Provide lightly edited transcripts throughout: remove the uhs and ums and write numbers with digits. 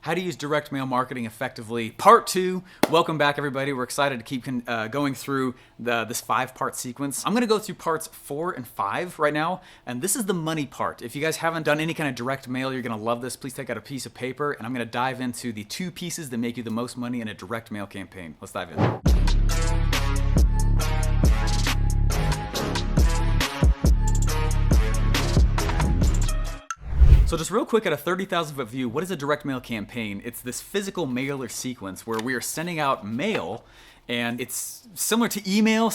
How to use direct mail marketing effectively, part 2. Welcome back, everybody. We're excited to keep going through this 5-part sequence. I'm gonna go through parts 4 and 5 right now, and this is the money part. If you guys haven't done any kind of direct mail, you're gonna love this. Please take out a piece of paper, and I'm gonna dive into the 2 pieces that make you the most money in a direct mail campaign. Let's dive in. So just real quick at a 30,000 foot view, what is a direct mail campaign? It's this physical mailer sequence where we are sending out mail, and it's similar to email,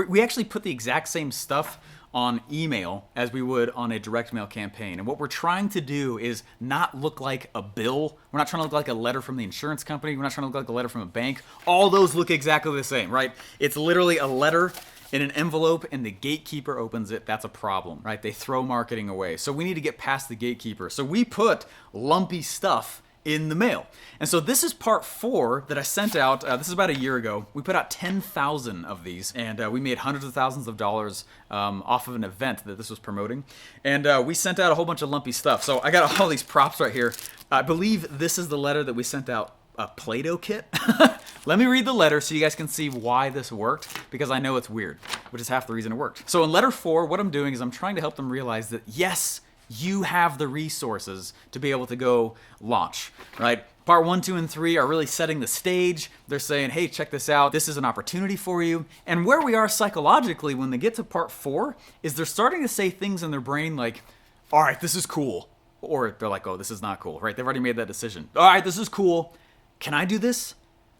we actually put the exact same stuff on email as we would on a direct mail campaign. And what we're trying to do is not look like a bill. We're not trying to look like a letter from the insurance company. We're not trying to look like a letter from a bank. All those look exactly the same, right? It's literally a letter in an envelope, and the gatekeeper opens it. That's a problem, right? They throw marketing away. So we need to get past the gatekeeper. So we put lumpy stuff in the mail. And so this is part 4 that I sent out. This is about a year ago. We put out 10,000 of these, and we made hundreds of thousands of dollars off of an event that this was promoting. And we sent out a whole bunch of lumpy stuff. So I got all these props right here. I believe this is the letter that we sent out, a Play-Doh kit. Let me read the letter so you guys can see why this worked, because I know it's weird, which is half the reason it worked. So in letter 4, what I'm doing is I'm trying to help them realize that yes, you have the resources to be able to go launch, right? Part 1, 2, and 3 are really setting the stage. They're saying, hey, check this out. This is an opportunity for you. And where we are psychologically when they get to part 4 is they're starting to say things in their brain like, all right, this is cool. Or they're like, oh, this is not cool, right? They've already made that decision. All right, this is cool. Can I do this?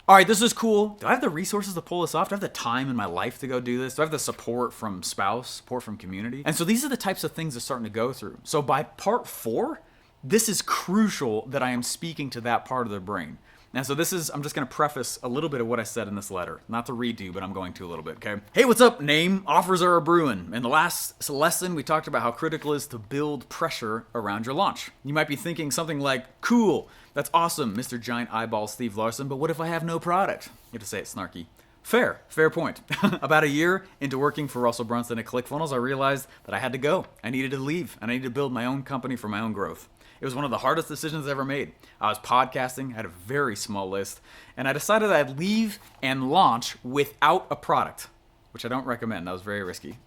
All right, this is cool. Do I have the resources to pull this off? Do I have the time in my life to go do this? Do I have the support from spouse, support from community? And so these are the types of things they're starting to go through. So by part 4, this is crucial that I am speaking to that part of their brain. And so I'm just gonna preface a little bit of what I said in this letter. Not to redo, but I'm going to a little bit, okay? Hey, what's up, name? Offers are a-brewin'. In the last lesson, we talked about how critical it is to build pressure around your launch. You might be thinking something like, cool, that's awesome, Mr. Giant Eyeball Steve Larsen, but what if I have no product? You have to say it snarky. Fair point. About a year into working for Russell Brunson at ClickFunnels, I realized that I had to go. I needed to leave, and I needed to build my own company for my own growth. It was one of the hardest decisions I ever made. I was podcasting, I had a very small list, and I decided I'd leave and launch without a product, which I don't recommend. That was very risky.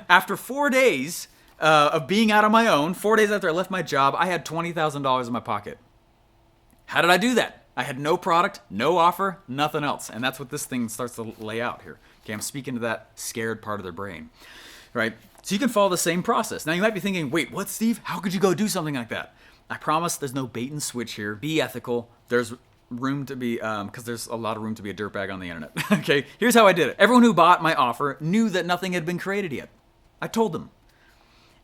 After 4 days of being out on my own, 4 days after I left my job, I had $20,000 in my pocket. How did I do that? I had no product, no offer, nothing else. And that's what this thing starts to lay out here. Okay, I'm speaking to that scared part of their brain, right? So you can follow the same process. Now you might be thinking, wait, what, Steve? How could you go do something like that? I promise there's no bait and switch here. Be ethical. There's room to be, because there's a lot of room to be a dirtbag on the internet. Okay, here's how I did it. Everyone who bought my offer knew that nothing had been created yet. I told them.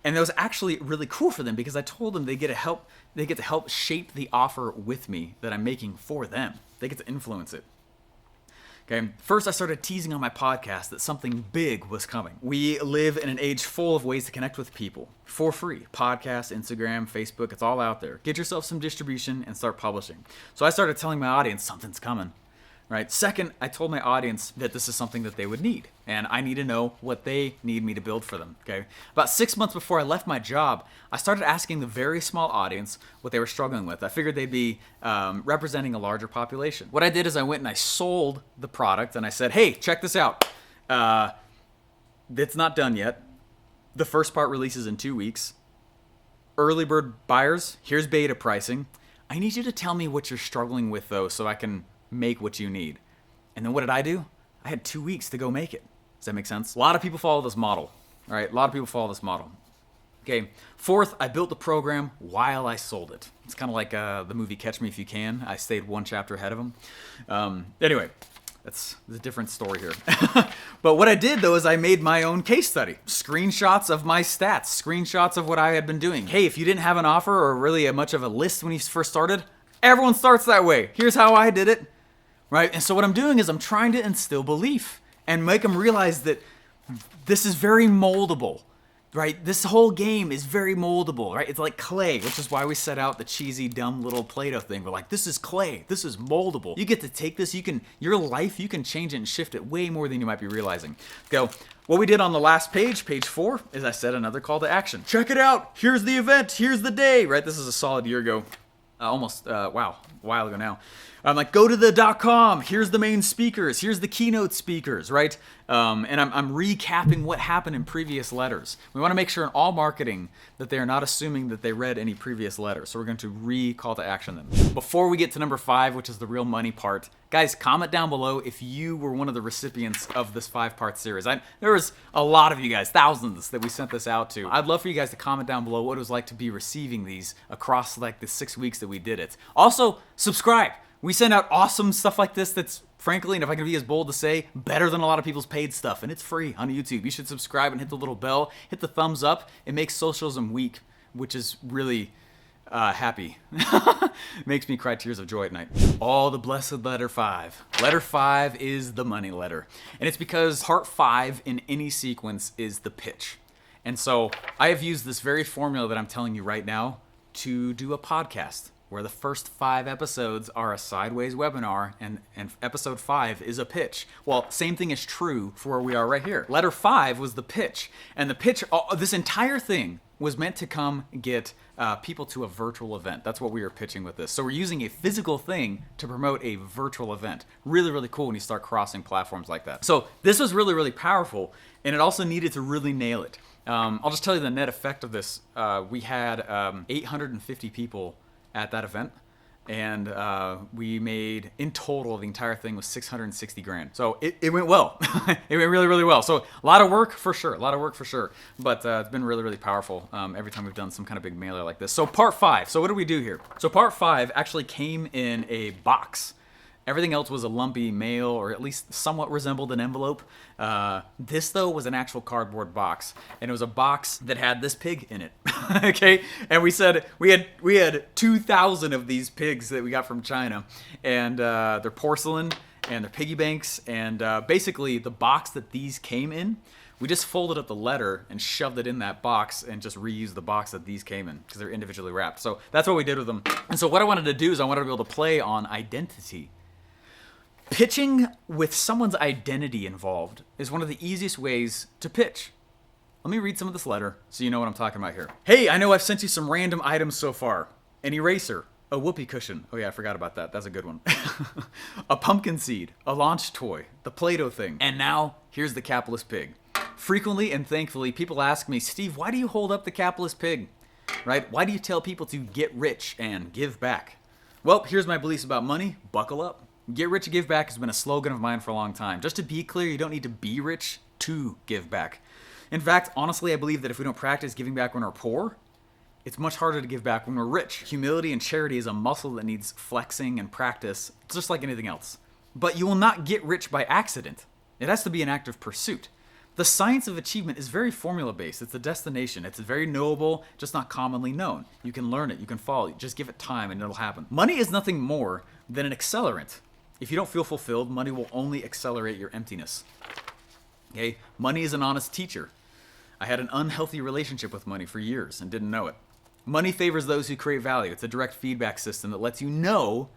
And that was actually really cool for them because I told them they get to help shape the offer with me that I'm making for them. They get to influence it. Okay. First, I started teasing on my podcast that something big was coming. We live in an age full of ways to connect with people for free. Podcasts, Instagram, Facebook, it's all out there. Get yourself some distribution and start publishing. So I started telling my audience something's coming. Right. Second, I told my audience that this is something that they would need, and I need to know what they need me to build for them. Okay. About 6 months before I left my job, I started asking the very small audience what they were struggling with. I figured they'd be representing a larger population. What I did is I went and I sold the product, and I said, hey, check this out. It's not done yet. The first part releases in 2 weeks. Early bird buyers, here's beta pricing. I need you to tell me what you're struggling with, though, so I can make what you need. And then what did I do? I had 2 weeks to go make it. Does that make sense? A lot of people follow this model. All right, a lot of people follow this model. Okay, fourth, I built the program while I sold it. It's kind of like the movie Catch Me If You Can. I stayed 1 chapter ahead of them. Anyway, that's a different story here. But what I did, though, is I made my own case study. Screenshots of my stats, screenshots of what I had been doing. Hey, if you didn't have an offer or really much of a list when you first started, everyone starts that way. Here's how I did it. Right? And so what I'm doing is I'm trying to instill belief and make them realize that this is very moldable, right? This whole game is very moldable, right? It's like clay, which is why we set out the cheesy, dumb little Play-Doh thing. We're like, this is clay. This is moldable. You get to take this. Your life, you can change it and shift it way more than you might be realizing. Go. What we did on the last page, page 4, is I set another call to action. Check it out. Here's the event. Here's the day, right? This is a solid year ago. a while ago now. I'm like, go to the .com. Here's the main speakers. Here's the keynote speakers, right? And I'm recapping what happened in previous letters. We want to make sure in all marketing that they are not assuming that they read any previous letters. So we're going to re-call to action them. Before we get to number 5, which is the real money part, guys, comment down below if you were one of the recipients of this 5-part series. There was a lot of you guys, thousands, that we sent this out to. I'd love for you guys to comment down below what it was like to be receiving these across like the 6 weeks that we did it. Also, subscribe. We send out awesome stuff like this that's, frankly, and if I can be as bold to say, better than a lot of people's paid stuff. And it's free on YouTube. You should subscribe and hit the little bell, hit the thumbs up. It makes socialism weak, which is really happy. Makes me cry tears of joy at night. All the blessed letter 5. Letter 5 is the money letter. And it's because part 5 in any sequence is the pitch. And so I have used this very formula that I'm telling you right now to do a podcast, where the first 5 episodes are a sideways webinar and episode 5 is a pitch. Well, same thing is true for where we are right here. Letter 5 was the pitch. And the pitch, this entire thing was meant to come get people to a virtual event. That's what we were pitching with this. So we're using a physical thing to promote a virtual event. Really, really cool when you start crossing platforms like that. So this was really, really powerful, and it also needed to really nail it. I'll just tell you the net effect of this. We had 850 people at that event, and we made, in total, the entire thing was 660 grand. So it went well. It went really, really well. So a lot of work for sure, but it's been really, really powerful every time we've done some kind of big mailer like this. So part 5, so what do we do here? So part 5 actually came in a box. Everything else was a lumpy mail, or at least somewhat resembled an envelope. This, though, was an actual cardboard box, and it was a box that had this pig in it. Okay, and we said we had 2,000 of these pigs that we got from China, and they're porcelain and they're piggy banks, and basically the box that these came in, we just folded up the letter and shoved it in that box and just reused the box that these came in because they're individually wrapped. So that's what we did with them. And so what I wanted to do is I wanted to be able to play on identity. Pitching with someone's identity involved is one of the easiest ways to pitch. Let me read some of this letter so you know what I'm talking about here. Hey, I know I've sent you some random items so far. An eraser, a whoopee cushion. Oh yeah, I forgot about that. That's a good one. A pumpkin seed, a launch toy, the Play-Doh thing. And now, here's the capitalist pig. Frequently and thankfully, people ask me, Steve, why do you hold up the capitalist pig? Right? Why do you tell people to get rich and give back? Well, here's my beliefs about money. Buckle up. Get rich and give back has been a slogan of mine for a long time. Just to be clear, you don't need to be rich to give back. In fact, honestly, I believe that if we don't practice giving back when we're poor, it's much harder to give back when we're rich. Humility and charity is a muscle that needs flexing and practice, just like anything else. But you will not get rich by accident. It has to be an active pursuit. The science of achievement is very formula-based. It's a destination. It's very knowable, just not commonly known. You can learn it. You can follow it. Just give it time and it'll happen. Money is nothing more than an accelerant. If you don't feel fulfilled, money will only accelerate your emptiness. Okay? Money is an honest teacher. I had an unhealthy relationship with money for years and didn't know it. Money favors those who create value. It's a direct feedback system that lets you know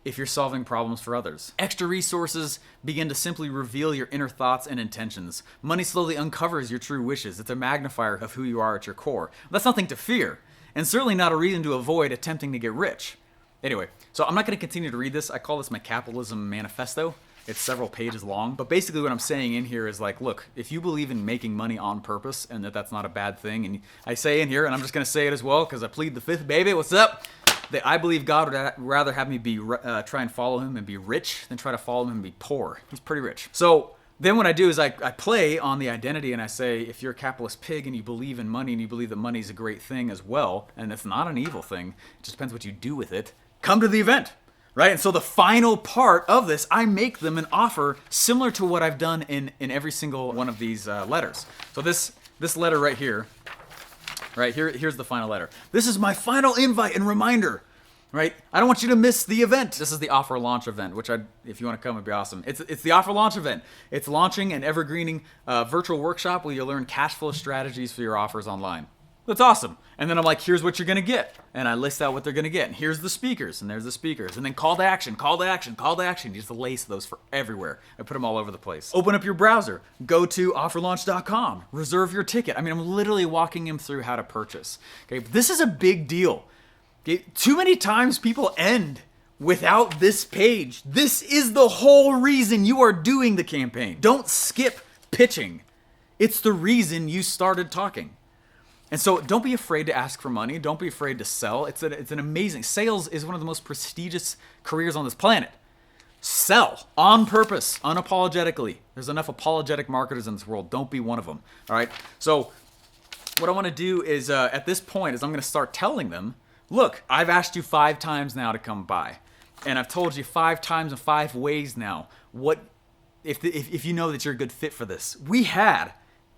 if you're solving problems for others. Extra resources begin to simply reveal your inner thoughts and intentions. Money slowly uncovers your true wishes. It's a magnifier of who you are at your core. That's nothing to fear, and certainly not a reason to avoid attempting to get rich. Anyway, so I'm not going to continue to read this. I call this my capitalism manifesto. It's several pages long. But basically what I'm saying in here is like, look, if you believe in making money on purpose and that that's not a bad thing, and I say in here, and I'm just going to say it as well because I plead the fifth, baby, what's up? That I believe God would rather have me be try and follow him and be rich than try to follow him and be poor. He's pretty rich. So then what I do is I play on the identity and I say, if you're a capitalist pig and you believe in money and you believe that money is a great thing as well, and it's not an evil thing, it just depends what you do with it, come to the event, right? And so the final part of this, I make them an offer similar to what I've done in every single one of these letters. So this letter right here, here's the final letter. This is my final invite and reminder, right? I don't want you to miss the event. This is the offer launch event, which if you want to come, it'd be awesome. It's the offer launch event. It's launching an evergreening virtual workshop where you'll learn cash flow strategies for your offers online. That's awesome. And then I'm like, here's what you're going to get. And I list out what they're going to get. And here's the speakers. And there's the speakers. And then call to action, call to action, call to action. You just lace those for everywhere. I put them all over the place. Open up your browser. Go to offerlaunch.com. Reserve your ticket. I mean, I'm literally walking him through how to purchase. Okay, but this is a big deal. Okay? Too many times people end without this page. This is the whole reason you are doing the campaign. Don't skip pitching. It's the reason you started talking. And so don't be afraid to ask for money. Don't be afraid to sell. It's an amazing, sales is one of the most prestigious careers on this planet. Sell on purpose, unapologetically. There's enough apologetic marketers in this world. Don't be one of them. All right. So what I want to do is at this point is I'm going to start telling them, look, I've asked you 5 times now to come by. And I've told you 5 times in 5 ways now what if you know that you're a good fit for this. We had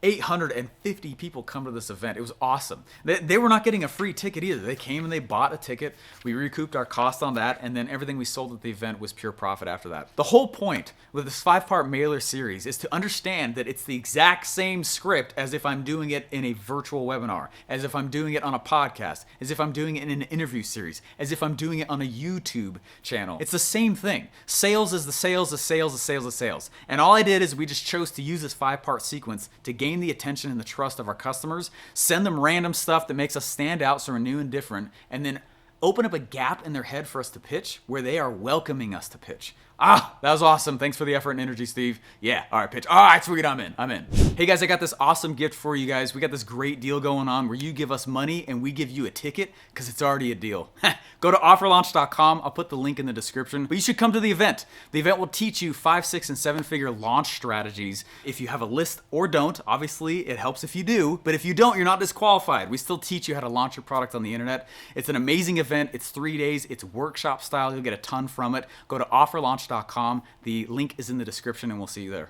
850 people come to this event. It was awesome. They were not getting a free ticket either. They came and they bought a ticket. We recouped our cost on that, and then everything we sold at the event was pure profit after that. The whole point with this 5-part mailer series is to understand that it's the exact same script as if I'm doing it in a virtual webinar, as if I'm doing it on a podcast, as if I'm doing it in an interview series, as if I'm doing it on a YouTube channel. It's the same thing. Sales is the sales, the sales, the sales, the sales. And all I did is we just chose to use this 5-part sequence to gain the attention and the trust of our customers, send them random stuff that makes us stand out so we're new and different, and then open up a gap in their head for us to pitch where they are welcoming us to pitch. That was awesome. Thanks for the effort and energy, Steve. Yeah, all right, pitch. All right, sweet, I'm in. Hey guys, I got this awesome gift for you guys. We got this great deal going on where you give us money and we give you a ticket because it's already a deal. Go to offerlaunch.com. I'll put the link in the description. But you should come to the event. The event will teach you 5, 6, and 7-figure launch strategies. If you have a list or don't, obviously it helps if you do, but if you don't, you're not disqualified. We still teach you how to launch your product on the internet. It's an amazing event. It's 3 days. It's workshop style. You'll get a ton from it. Go to offerlaunch.com. The link is in the description and we'll see you there.